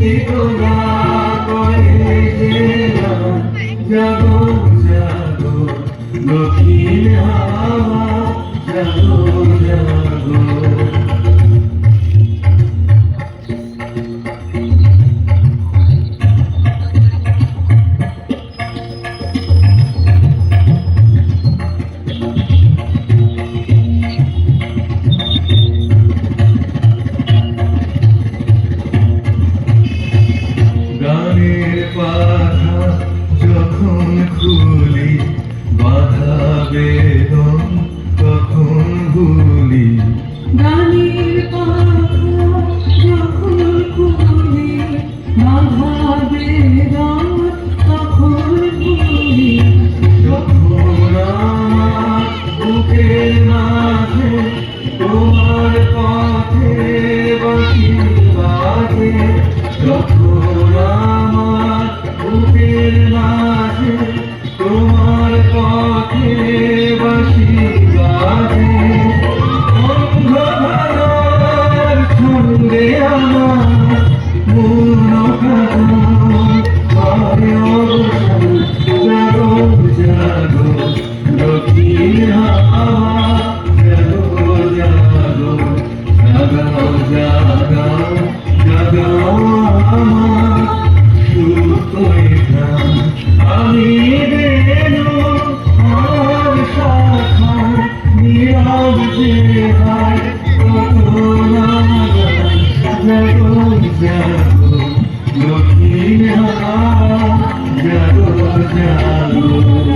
এগোলা করে গেলাম জাগো জাগো দক্ষিণ হাওয়া জাগো জাগো গানের পাখা যখন খুলি বাধা বেদন তখন ভুলি গানের পাখা যখন খুলি বাধা বেদন তখন ভুলি যখন আমার বুকের মাঝে তোমার পথে বাঁশি বাজে যখন আমার বুকের মাঝে তোমার পথে বাঁশি বাজে অন্ধকারের সঙ্গে আমার মূল কারণ হয় অবসান জাগো জাগো দক্ষিণ হাওয়া জাগো জাগো জাগাও জাগাও জাগাও আমার সুপ্ত প্রাণ আমি বেনু আর শাখা নীরব যে হয় কত নাগান জাগো জাগো দক্ষিণ হাওয়া জাগো জাগো